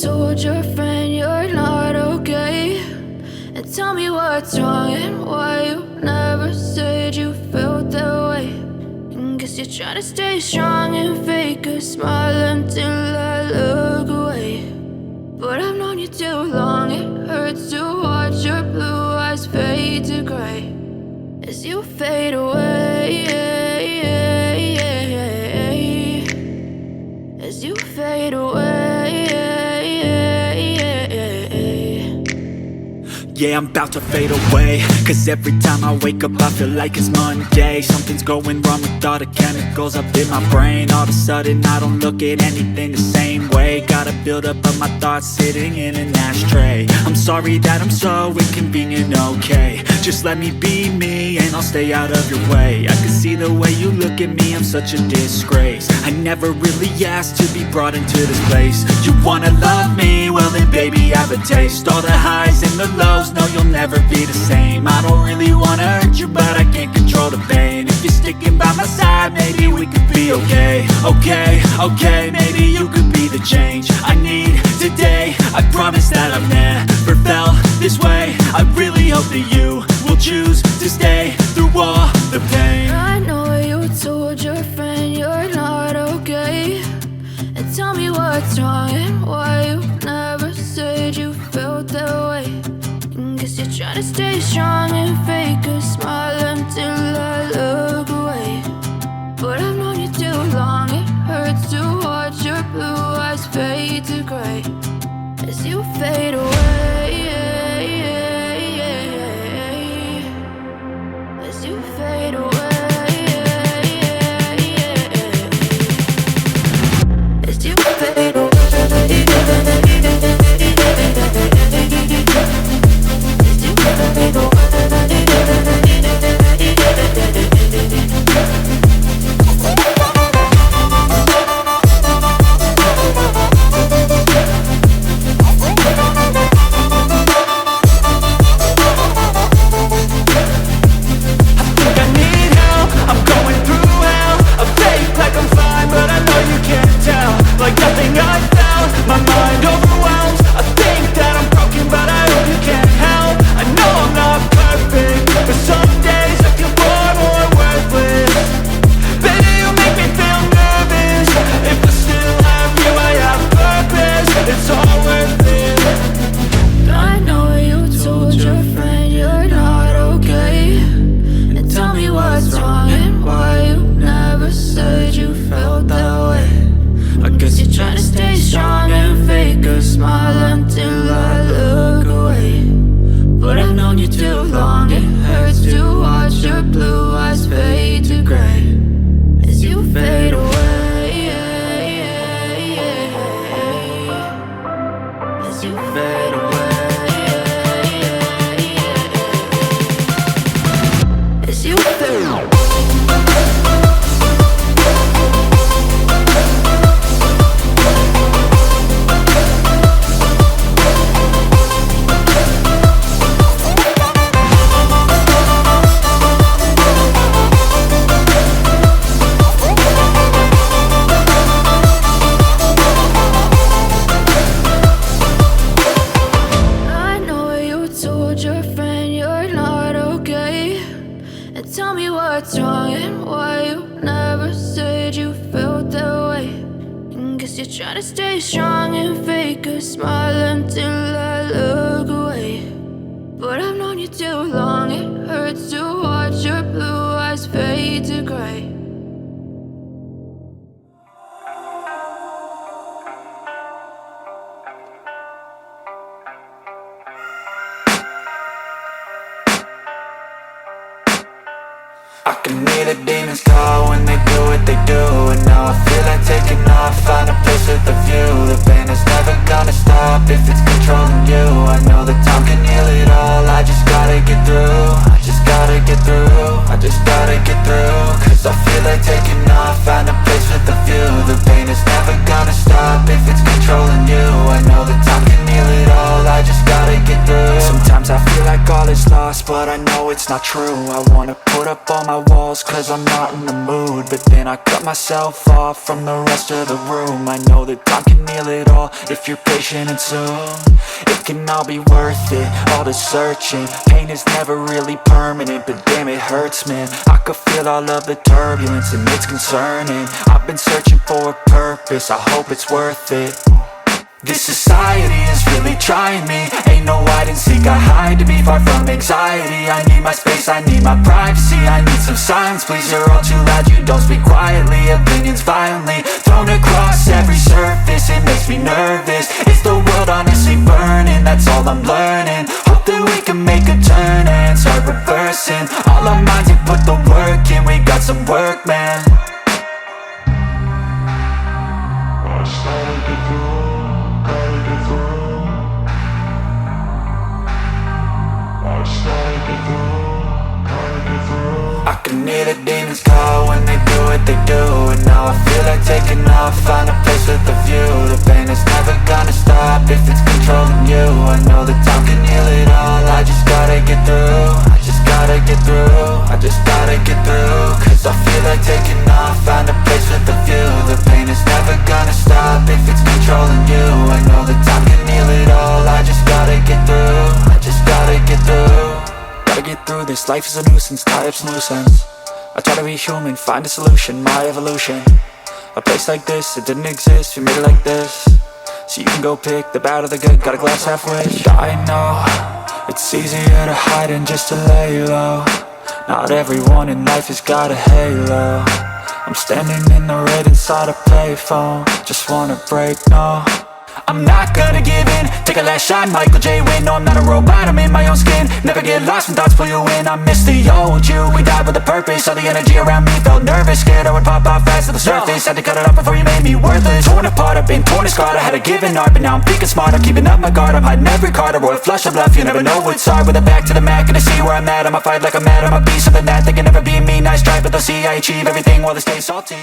told your friend you're not okay, and tell me what's wrong and why you never said you felt that way. And guess you're trying to stay strong and fake a smile until I look away. But I've known you too long, it hurts to watch your blue eyes fade to gray as you fade away, as you fade away. Yeah, I'm about to fade away, cause every time I wake up I feel like it's Monday. Something's going wrong with all the chemicals up in my brain. All of a sudden I don't look at anything the same way. Got a buildup of my thoughts sitting in an ashtray. I'm sorry that I'm so inconvenient, okay. Just let me be me and I'll stay out of your way. I can see the way you look at me, I'm such a disgrace. I never really asked to be brought into this place. You wanna love me? Well then baby have a taste. All the highs and the lows, no you'll never be the same. I don't really wanna hurt you but I can't control the pain. If you're sticking by my side maybe we could be okay. Okay, maybe you could be the change I need today. I promise that I've never felt this way. I really hope that you will choose to stay through all the pain. I know you told your friend you're not okay, and tell me what's wrong and why you never said you felt that way. And guess you're trying to stay strong and fake a smile until I look away. But I've known you too long, it hurts to watch your blue eyes fade to gray as you fade away, as you fade away, as you fade away. I can hear the demons call when they do what they do. And now I feel like taking off, find a place with a view. The pain is never gonna stop if it's controlling you. I know that time can heal it all, I just gotta get through. I just gotta get through, I just gotta get through. Cause I feel like taking off, find a place with a view. The pain is never gonna stop if it's controlling you. I know that time can heal it all, I just gotta get through. Sometimes I feel like all is lost, but I know it's it's not true. I wanna put up all my walls cause I'm not in the mood, but then I cut myself off from the rest of the room. I know that time can heal it all if you're patient and soon it can all be worth it, all the searching. Pain is never really permanent, but damn it hurts, man. I could feel all of the turbulence and it's concerning. I've been searching for a purpose, I hope it's worth it. This society is really trying me. Ain't no hide and seek, I hide to be far from anxiety. I need my space, I need my privacy. I need some silence, please, you're all too loud. You don't speak quietly, opinions violently thrown across every surface. It makes me nervous, it's the world honestly burning. That's all I'm learning, hope that we can make a turn and start reversing. All our minds and put the work in, we got some work, man. I can hear the demons call when they do what they do, and now I feel like taking off, find a place with a view. The pain is never gonna stop if it's controlling you. I know that time can heal it all, I just gotta get through. I just gotta get through, I just gotta get through. Cause I feel like taking off, find a place with a view. The pain is never gonna stop if it's controlling you. I know that time can heal it all, I just gotta get through. I just gotta get through. Gotta get through this, life is a nuisance, tie up some loose ends. I try to be human, find a solution, my evolution. A place like this, it didn't exist, we made it like this. So you can go pick the bad or the good, got a glass halfway. I know, it's easier to hide than just to lay low. Not everyone in life has got a halo. I'm standing in the red inside a payphone, just wanna break, no. I'm not gonna give in, take a last shot, Michael J. Win. No, I'm not a robot, I'm in my own skin. Never get lost when thoughts pull you in. I miss the old you, we died with a purpose. All the energy around me felt nervous, scared I would pop off fast to the surface. Had to cut it off before you made me worthless. Torn apart, I've been torn and scarred. I had a given art, but now I'm thinking smart. I'm keeping up my guard, I'm hiding every card. A royal flush of love, you never know what's hard. With a back to the mat, gonna see where I'm at. I'ma fight like I'm mad, I'ma be something that they can never be me. Nice try, but they'll see I achieve everything while they stay salty.